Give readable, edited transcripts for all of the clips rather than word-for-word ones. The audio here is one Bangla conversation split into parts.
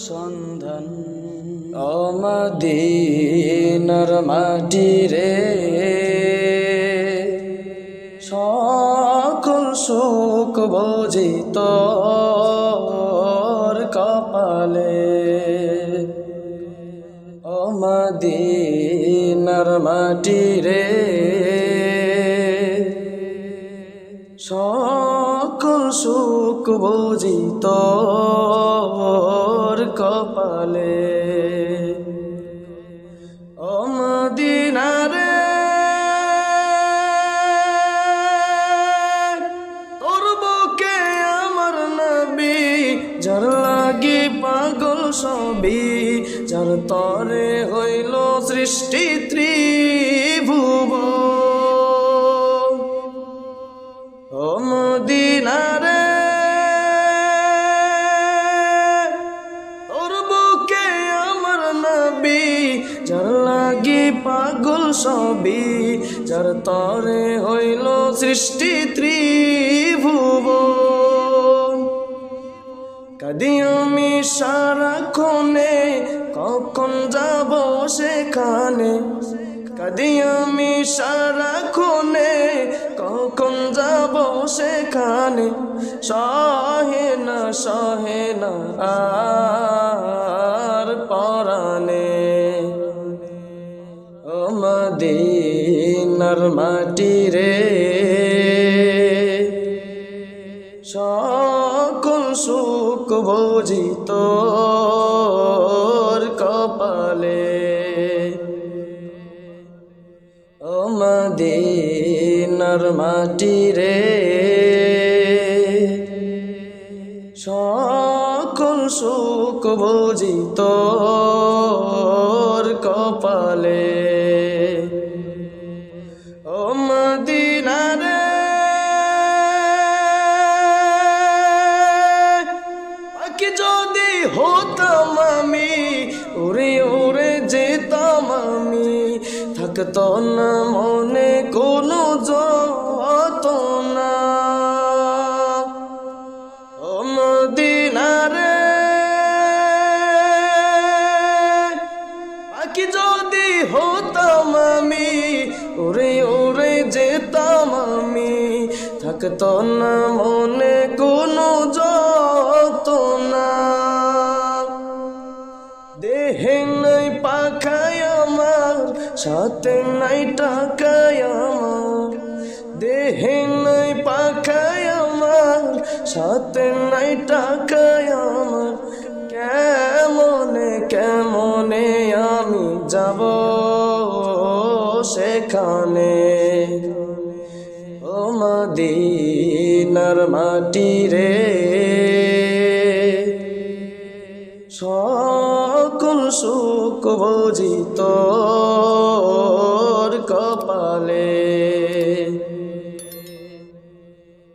সন্ধান। ও মদিনার মাটি রে, সকল সুখ বুঝি তোর কপালে। ও মদিনার মাটি রে, সকল সুখ বুঝি তোর কপালে। ও মদিনা রে, তোর বুকে আমার নবী, যার লাগি পাগল সবই, যার তরে হইল সৃষ্টি ত্রিভুবন। ও মদিনা রে, তোর বুকে আমার নবী, যার লাগি পাগল সবই, যার তরে হইল সৃষ্টি ত্রিভুবন। কাঁদি আমি সারাক্ষণে, কখন যাব সেখানে। কাঁদি আমি সারাক্ষণে, কখন যাব সেখানে। সহে না আর পরানে। ও মদিনার মাটি রে, সকল সুখ বুঝি তোর কপালে। ও মদিনার মাটি রে, সকল সুখ বুঝি তোর কপালে। ও মদিনা রে, পাখি যদি হতাম আমি, উড়ে উড়ে যেতাম আমি, থাকতো না মনে কোনো যন্ত্রণা। ও মদিনা রে, পাখি যদি হতাম আমি, উড়ে উড়ে যেতাম আমি, থাকতো না মনে কোনো যন্ত্রণা। দেহে নাই পাখায় আমার, সাথে নাই টাকায় আমার। দেহে নাই পাখায় আমার, সাথে নাই টাকায় আমার। কেমনে কেমনে আমি যাব সেখানে। ও মদিনার মাটি রে, সকল সুখ বুঝি তোর কপালে।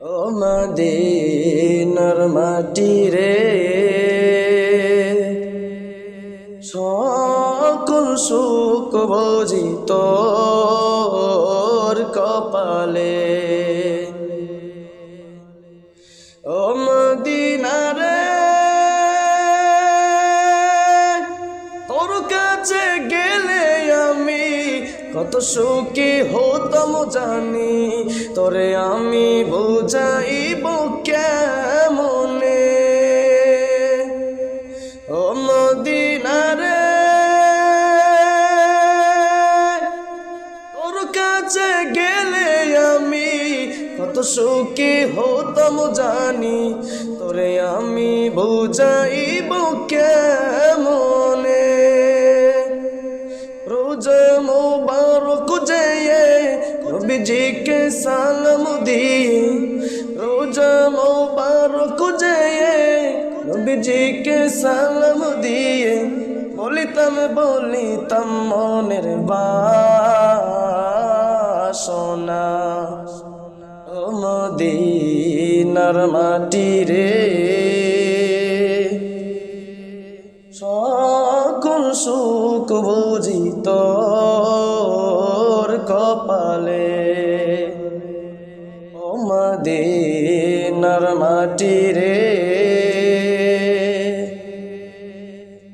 ও মদিনার মাটি রে, সকল সুখ বুঝি তোর কপালে। ও মদিনা রে, তোর কাছে গেলে আমি কত সুখী হতাম জানি। তোরে আমি বুঝাইব কেমনে। ও মদিনা রে, তোর কাছে গেলে আমি কত সুখী হতাম জানি। তোরে আমি বুঝাইব কেমনে। রোজা মুবারক যেয়ে নবীজিকে সালাম দিয়ে, রোজা মুবারক যেয়ে নবীজিকে সালাম দিয়ে, বলিতাম মনের বাসনা। ও মদিনার মাটি রে, সকল সুখ বুঝি তোর কপালে। ও মদিনার মাটি রে,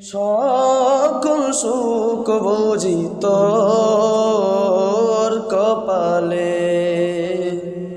সকল সুখ বুঝি তোর